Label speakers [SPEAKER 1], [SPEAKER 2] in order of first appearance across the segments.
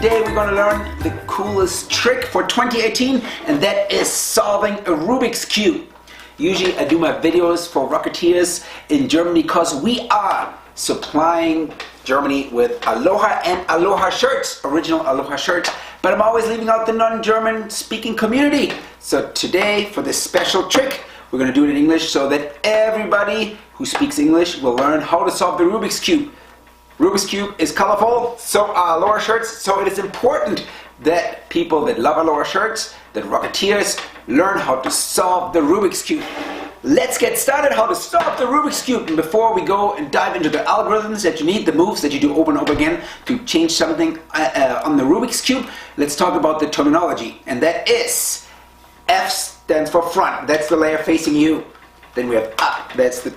[SPEAKER 1] today we're going to learn the coolest trick for 2018, and that is solving a Rubik's Cube. Usually I do my videos for Rocketeers in Germany because we are supplying Germany with Aloha and Aloha shirts, original Aloha shirts, but I'm always leaving out the non-German speaking community. So today, for this special trick, we're going to do it in English so that everybody who speaks English will learn how to solve the Rubik's Cube. Rubik's Cube is colorful, so are Aloha shirts, so it is important that people that love Aloha shirts, that Rocketeers, learn how to solve the Rubik's Cube. Let's get started how to solve the Rubik's Cube. And before we go and dive into the algorithms that you need, the moves that you do over and over again to change something on the Rubik's Cube, let's talk about the terminology. And that is, F stands for front, that's the layer facing you. Then we have up, that's the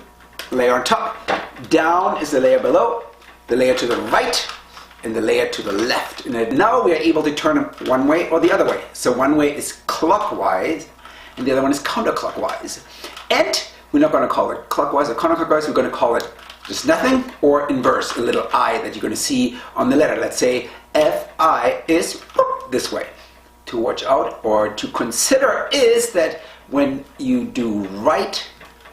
[SPEAKER 1] layer on top. Down is the layer below, the layer to the right, and the layer to the left. And now we are able to turn them one way or the other way. So one way is clockwise, and the other one is counterclockwise. And we're not going to call it clockwise or counterclockwise, we're going to call it just nothing, or inverse, a little I that you're going to see on the letter. Let's say Fi is this way. To watch out or to consider is that when you do right,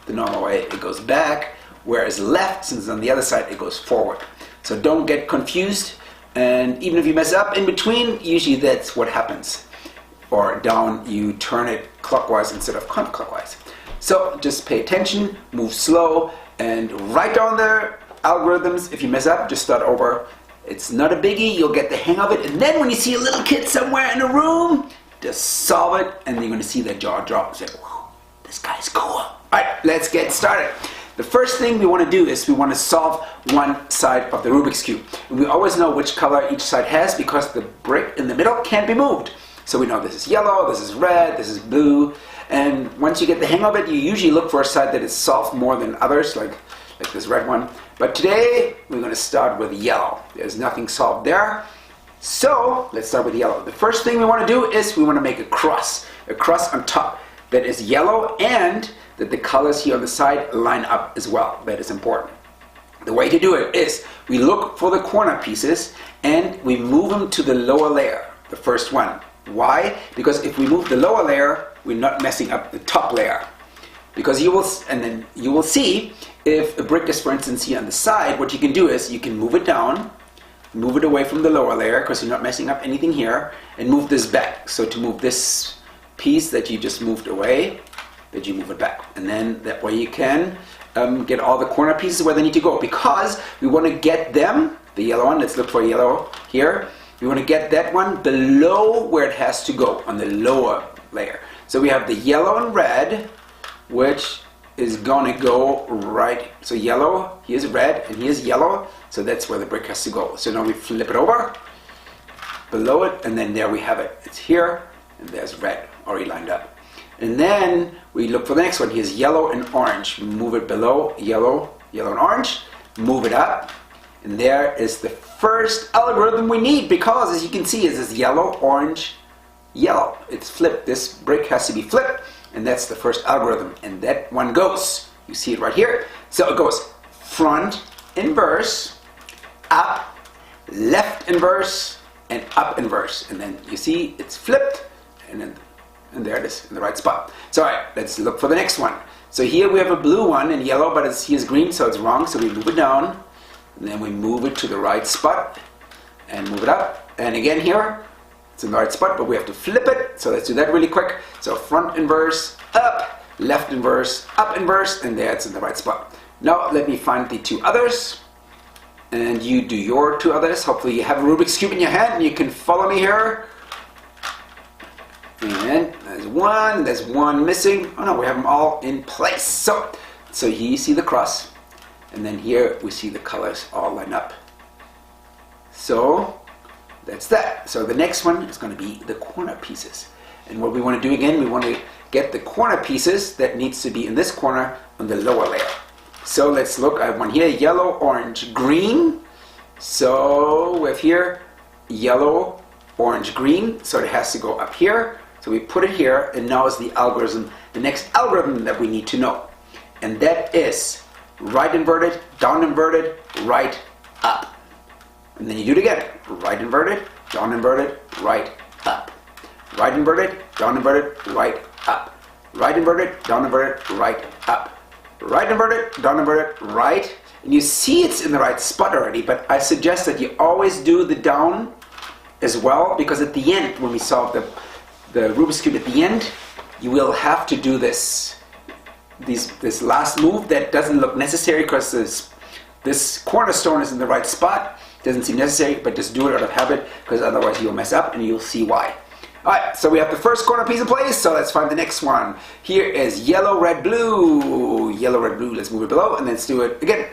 [SPEAKER 1] the normal way, it goes back, whereas left, since it's on the other side, it goes forward. So don't get confused, and even if you mess up in between, usually that's what happens. Or down, you turn it clockwise instead of counterclockwise. So just pay attention, move slow, and write down the algorithms. If you mess up, just start over. It's not a biggie, you'll get the hang of it, and then when you see a little kid somewhere in a room, just solve it, and you're going to see their jaw drop and say, whoa, this guy's cool. Alright, let's get started. The first thing we want to do is we want to solve one side of the Rubik's Cube. And we always know which color each side has because the brick in the middle can't be moved. So we know this is yellow, this is red, this is blue, and once you get the hang of it, you usually look for a side that is solved more than others, like this red one. But today, we're going to start with yellow. There's nothing solved there. So, let's start with yellow. The first thing we want to do is we want to make a cross on top that is yellow and that the colors here on the side line up as well. That is important. The way to do it is we look for the corner pieces and we move them to the lower layer, the first one. Why? Because if we move the lower layer, we're not messing up the top layer. Because you will see if a brick is, for instance, here on the side, what you can do is you can move it down, move it away from the lower layer because you're not messing up anything here, and move this back. So to move this piece that you just moved away, that you move it back. And then that way you can get all the corner pieces where they need to go, because we want to get them, the yellow one, let's look for yellow here, we want to get that one below where it has to go, on the lower layer. So we have the yellow and red, which is going to go right. So yellow, here's red, and here's yellow, so that's where the brick has to go. So now we flip it over, below it, and then there we have it. It's here, and there's red, already lined up. And then we look for the next one. Here's yellow and orange. Move it below, yellow, yellow and orange, move it up, and there is the first algorithm we need, because as you can see, is this yellow, orange, yellow. It's flipped. This brick has to be flipped, and that's the first algorithm. And that one goes, you see it right here. So it goes front inverse, up, left inverse, and up inverse. And then you see it's flipped, and there it is in the right spot. So alright, let's look for the next one. So here we have a blue one and yellow, but here's green, so it's wrong. So we move it down, and then we move it to the right spot, and move it up. And again here, it's in the right spot, but we have to flip it. So let's do that really quick. So front inverse, up, left inverse, up inverse, and there it's in the right spot. Now let me find the two others, and you do your two others. Hopefully you have a Rubik's Cube in your hand and you can follow me here. And there's one missing. Oh no, we have them all in place. So here you see the cross, and then here we see the colors all line up. So that's that. So the next one is going to be the corner pieces. And what we want to do again, we want to get the corner pieces that needs to be in this corner on the lower layer. So let's look. I have one here, yellow, orange, green. So we have here yellow, orange, green. So it has to go up here. So we put it here, and now is the algorithm, the next algorithm that we need to know. And that is right inverted, down inverted, right, up. And then you do it again. Right inverted, down inverted, right, up. Right inverted, down inverted, right, up. Right inverted, down inverted, right, up. Right inverted, down inverted, right. And you see it's in the right spot already, but I suggest that you always do the down as well, because at the end, when we solve the Rubik's Cube at the end, you will have to do this last move that doesn't look necessary because this cornerstone is in the right spot. Doesn't seem necessary, but just do it out of habit, because otherwise you'll mess up and you'll see why. Alright, so we have the first corner piece in place, so let's find the next one. Here is yellow, red, blue. Yellow, red, blue, let's move it below, and let's do it again.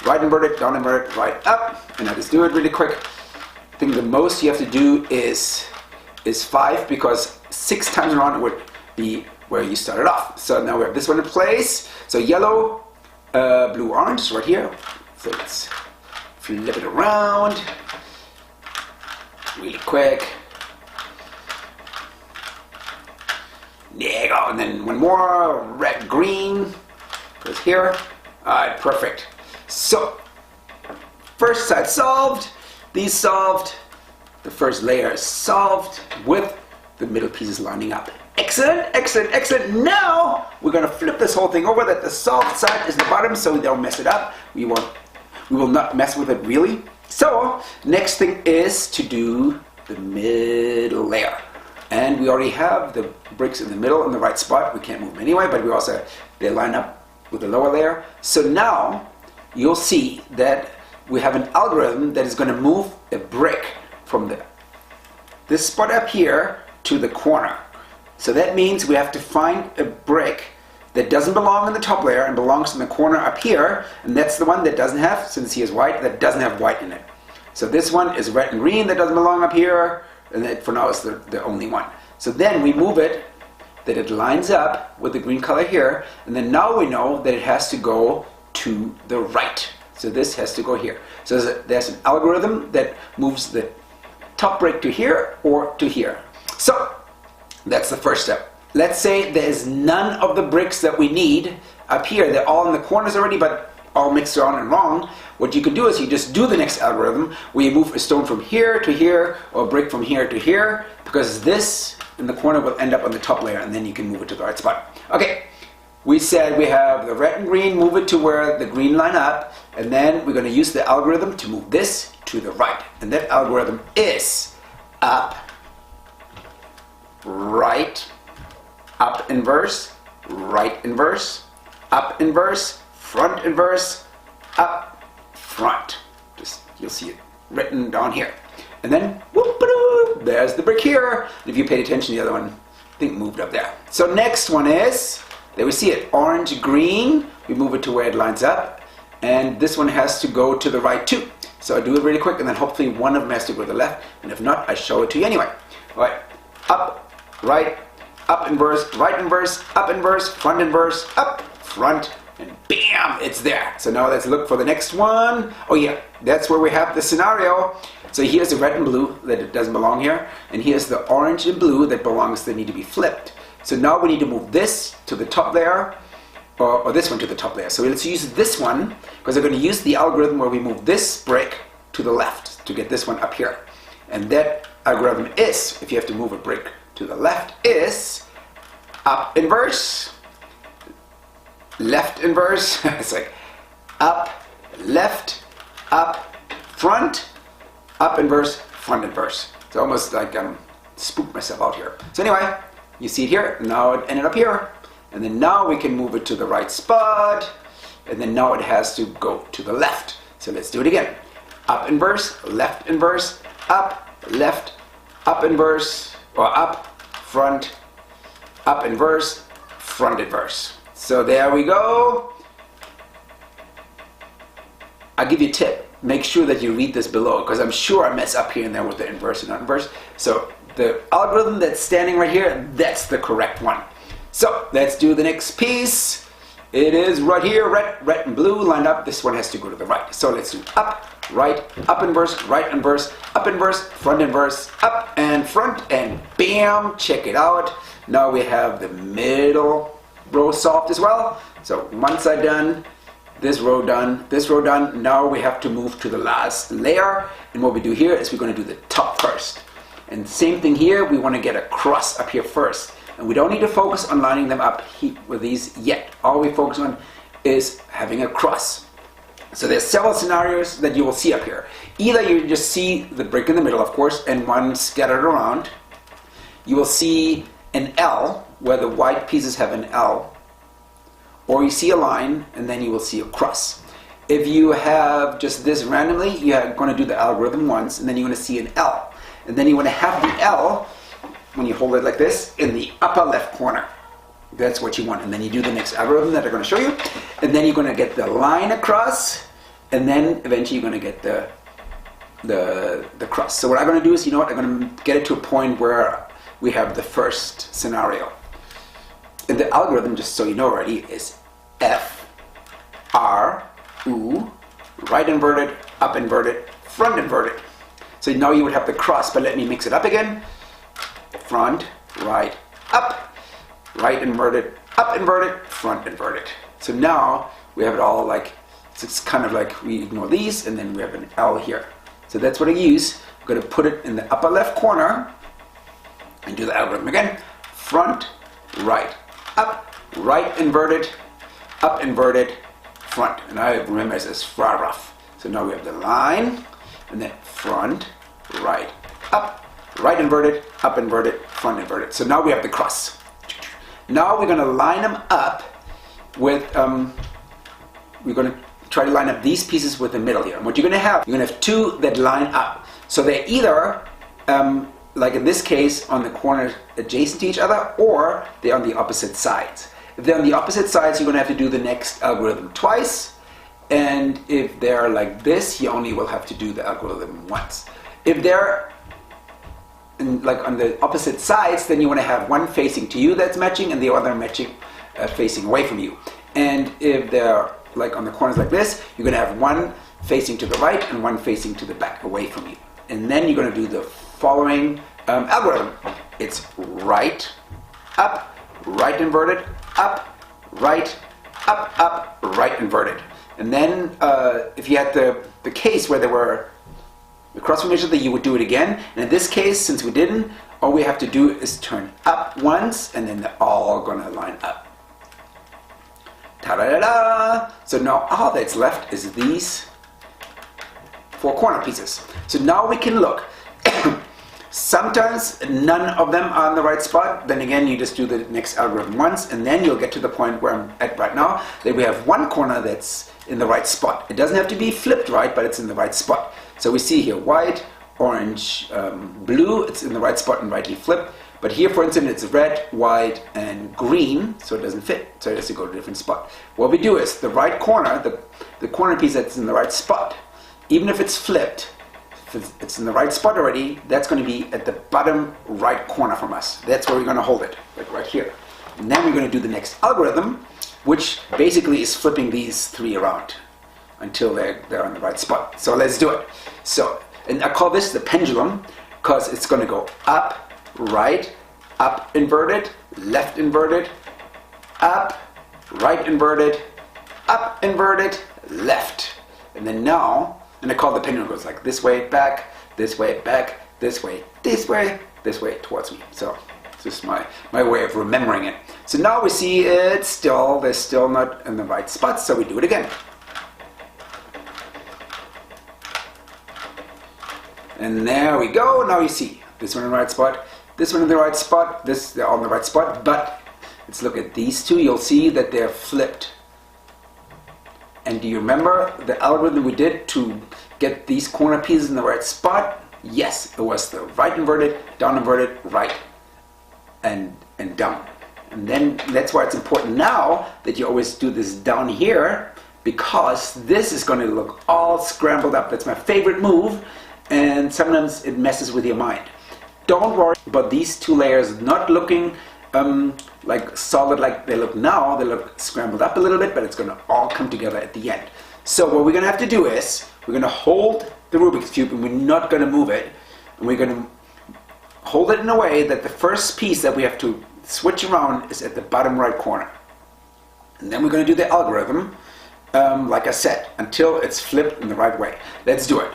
[SPEAKER 1] Right inverted, down inverted, right up. And I'll just do it really quick. I think the most you have to do is 5, because 6 times around it would be where you started off. So now we have this one in place. So yellow, blue, orange right here. So let's flip it around really quick. There you go. And then one more, red, green goes here. Alright, perfect. So first side solved, these solved, the first layer is solved with the middle pieces lining up. Excellent, excellent, excellent. Now we're going to flip this whole thing over that the solved side is the bottom, so we don't mess it up. We will not mess with it really. So next thing is to do the middle layer. And we already have the bricks in the middle in the right spot. We can't move them anyway, but we also, they line up with the lower layer. So now you'll see that we have an algorithm that is going to move a brick from this spot up here to the corner. So that means we have to find a brick that doesn't belong in the top layer and belongs in the corner up here, and that's the one that doesn't have, since he is white, that doesn't have white in it. So this one is red and green that doesn't belong up here, and that for now is the only one. So then we move it that it lines up with the green color here, and then now we know that it has to go to the right. So this has to go here. So there's an algorithm that moves the top brick to here or to here. So that's the first step. Let's say there's none of the bricks that we need up here. They're all in the corners already, but all mixed around and wrong. What you can do is you just do the next algorithm where you move a stone from here to here or a brick from here to here, because this in the corner will end up on the top layer, and then you can move it to the right spot. Okay, we said we have the red and green, move it to where the green line up, and then we're going to use the algorithm to move this to the right. And that algorithm is up, right, up inverse, right inverse, up inverse, front inverse, up, front. Just, you'll see it written down here. And then, whoop-a-doo, there's the brick here. And if you paid attention, the other one, I think, moved up there. So next one is, there we see it, orange, green. We move it to where it lines up. And this one has to go to the right too. So I do it really quick, and then hopefully one of them has to go to the left. And if not, I show it to you anyway. All right, up, right, up inverse, right inverse, up inverse, front inverse, up, front, and bam, it's there. So now let's look for the next one. Oh yeah, that's where we have the scenario. So here's the red and blue that it doesn't belong here, and here's the orange and blue that belongs, that need to be flipped. So now we need to move this to the top layer, or this one to the top layer. So let's use this one, because we're going to use the algorithm where we move this brick to the left to get this one up here. And that algorithm is, if you have to move a brick to the left, is up inverse, left inverse. It's like up, left, up, front, up inverse, front inverse. It's almost like I'm spooked myself out here. So anyway, you see it here. Now it ended up here. And then now we can move it to the right spot. And then now it has to go to the left. So let's do it again. Up inverse, left inverse, up, left, up inverse, or up, front, up inverse, front inverse. So there we go. I'll give you a tip. Make sure that you read this below, because I'm sure I mess up here and there with the inverse and not inverse. So the algorithm that's standing right here, that's the correct one. So let's do the next piece. It is right here, red and blue lined up. This one has to go to the right. So let's do up, right, up inverse, right inverse, up inverse, front inverse, up and front, and bam, check it out. Now we have the middle row solved as well. So one side done, this row done, this row done. Now we have to move to the last layer, and what we do here is we're going to do the top first. And same thing here, we want to get a cross up here first. And we don't need to focus on lining them up with these yet. All we focus on is having a cross. So there's several scenarios that you will see up here. Either you just see the brick in the middle, of course, and one scattered around. You will see an L, where the white pieces have an L. Or you see a line, and then you will see a cross. If you have just this randomly, you're going to do the algorithm once, and then you're going to see an L. And then you want to have the L, when you hold it like this, in the upper left corner. That's what you want. And then you do the next algorithm that I'm going to show you. And then you're going to get the line across, and then eventually you're going to get the cross. So what I'm going to do is, you know what, I'm going to get it to a point where we have the first scenario. And the algorithm, just so you know already, is F, R, U, right inverted, up inverted, front inverted. So now you would have the cross, but let me mix it up again. Front, right, up, right inverted, up inverted, front inverted. So now we have it all like, so it's kind of like we ignore these, and then we have an L here. So that's what I use. I'm going to put it in the upper left corner and do the algorithm again. Front, right, up, right inverted, up inverted, front. And I remember it says fra rough. So now we have the line, and then front, right, up, right inverted, up inverted, front inverted. So now we have the cross. Now we're going to line them up with, we're going to try to line up these pieces with the middle here. And what you're going to have, you're going to have two that line up. So they're either, like in this case, on the corners adjacent to each other, or they're on the opposite sides. If they're on the opposite sides, you're going to have to do the next algorithm twice. And if they're like this, you only will have to do the algorithm once. If they're like on the opposite sides, then you want to have one facing to you that's matching, and the other matching facing away from you. And if they're like on the corners like this, you're going to have one facing to the right and one facing to the back away from you. And then you're going to do the following algorithm. It's right, up, right inverted, up, right, up, right inverted. And then if you had the case where there were the cross from each other, you would do it again. And in this case, since we didn't, all we have to do is turn up once, and then they're all going to line up. Ta-da-da-da! So now all that's left is these four corner pieces. So now we can look. Sometimes none of them are in the right spot. Then again, you just do the next algorithm once, and then you'll get to the point where I'm at right now, that we have one corner that's in the right spot. It doesn't have to be flipped right, but it's in the right spot. So we see here white, orange, blue, it's in the right spot and rightly flipped. But here, for instance, it's red, white, and green, so it doesn't fit. So it has to go to a different spot. What we do is the right corner, the corner piece that's in the right spot, even if it's flipped, if it's in the right spot already, that's going to be at the bottom right corner from us. That's where we're going to hold it, like right here. And then we're going to do the next algorithm, which basically is flipping these three around until they're in the right spot. So let's do it. So, and I call this the pendulum, because it's going to go up, right, up inverted, left inverted, up, right inverted, up inverted, left. And then now, and I call the pendulum goes like this way, back, this way, back, this way, this way, this way towards me. So it's just my way of remembering it. So now we see they're still not in the right spot, so we do it again. And there we go. Now you see this one in the right spot, this one in the right spot, they're all in the right spot, but let's look at these two. You'll see that they're flipped. And do you remember the algorithm we did to get these corner pieces in the right spot? Yes, it was the right inverted, right, and down. And then that's why it's important now that you always do this down here, because this is going to look all scrambled up. That's my favorite move, and sometimes it messes with your mind. Don't worry about these two layers not looking like solid like they look now. They look scrambled up a little bit, but it's going to all come together at the end. So what we're going to have to do is we're going to hold the Rubik's Cube, and we're not going to move it, and we're going to hold it in a way that the first piece that we have to switch around is at the bottom right corner. And then we're going to do the algorithm, like I said, until it's flipped in the right way. Let's do it.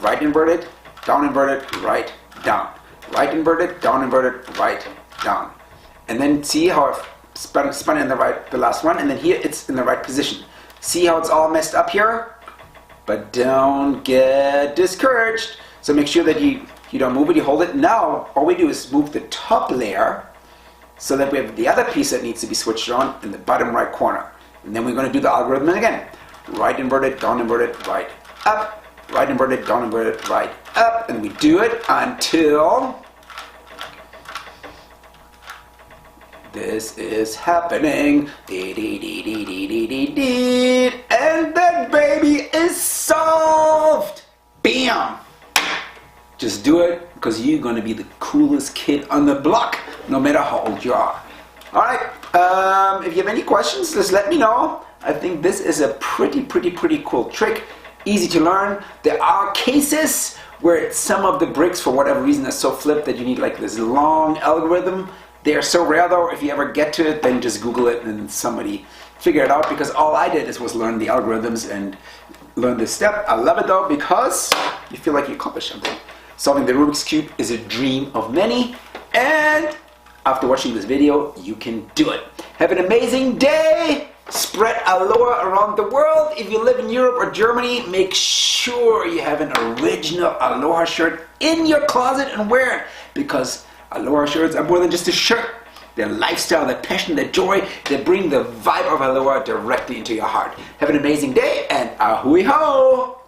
[SPEAKER 1] Right inverted, down inverted, right, down. Right inverted, down inverted, right, down. And then see how I've spun in the last one, and then here it's in the right position. See how it's all messed up here? But don't get discouraged. So make sure that you don't move it, you hold it. Now, all we do is move the top layer so that we have the other piece that needs to be switched on in the bottom right corner. And then we're going to do the algorithm again. Right inverted, down inverted, right, up. Right inverted, down inverted, right, up. And we do it until this is happening. And that baby is solved. Bam! Just do it because you're going to be the coolest kid on the block, no matter how old you are. Alright, if you have any questions, just let me know. I think this is a pretty cool trick. Easy to learn. There are cases where some of the bricks, for whatever reason, are so flipped that you need like this long algorithm. They are so rare though, if you ever get to it, then just Google it and somebody figure it out, because all I did was learn the algorithms and learn this step. I love it though, because you feel like you accomplished something. Solving the Rubik's Cube is a dream of many, and after watching this video, you can do it. Have an amazing day! Spread aloha around the world. If you live in Europe or Germany, make sure you have an original aloha shirt in your closet and wear it, because aloha shirts are more than just a shirt. They're lifestyle, they're passion, they're joy. They bring the vibe of aloha directly into your heart. Have an amazing day, and ahui ho!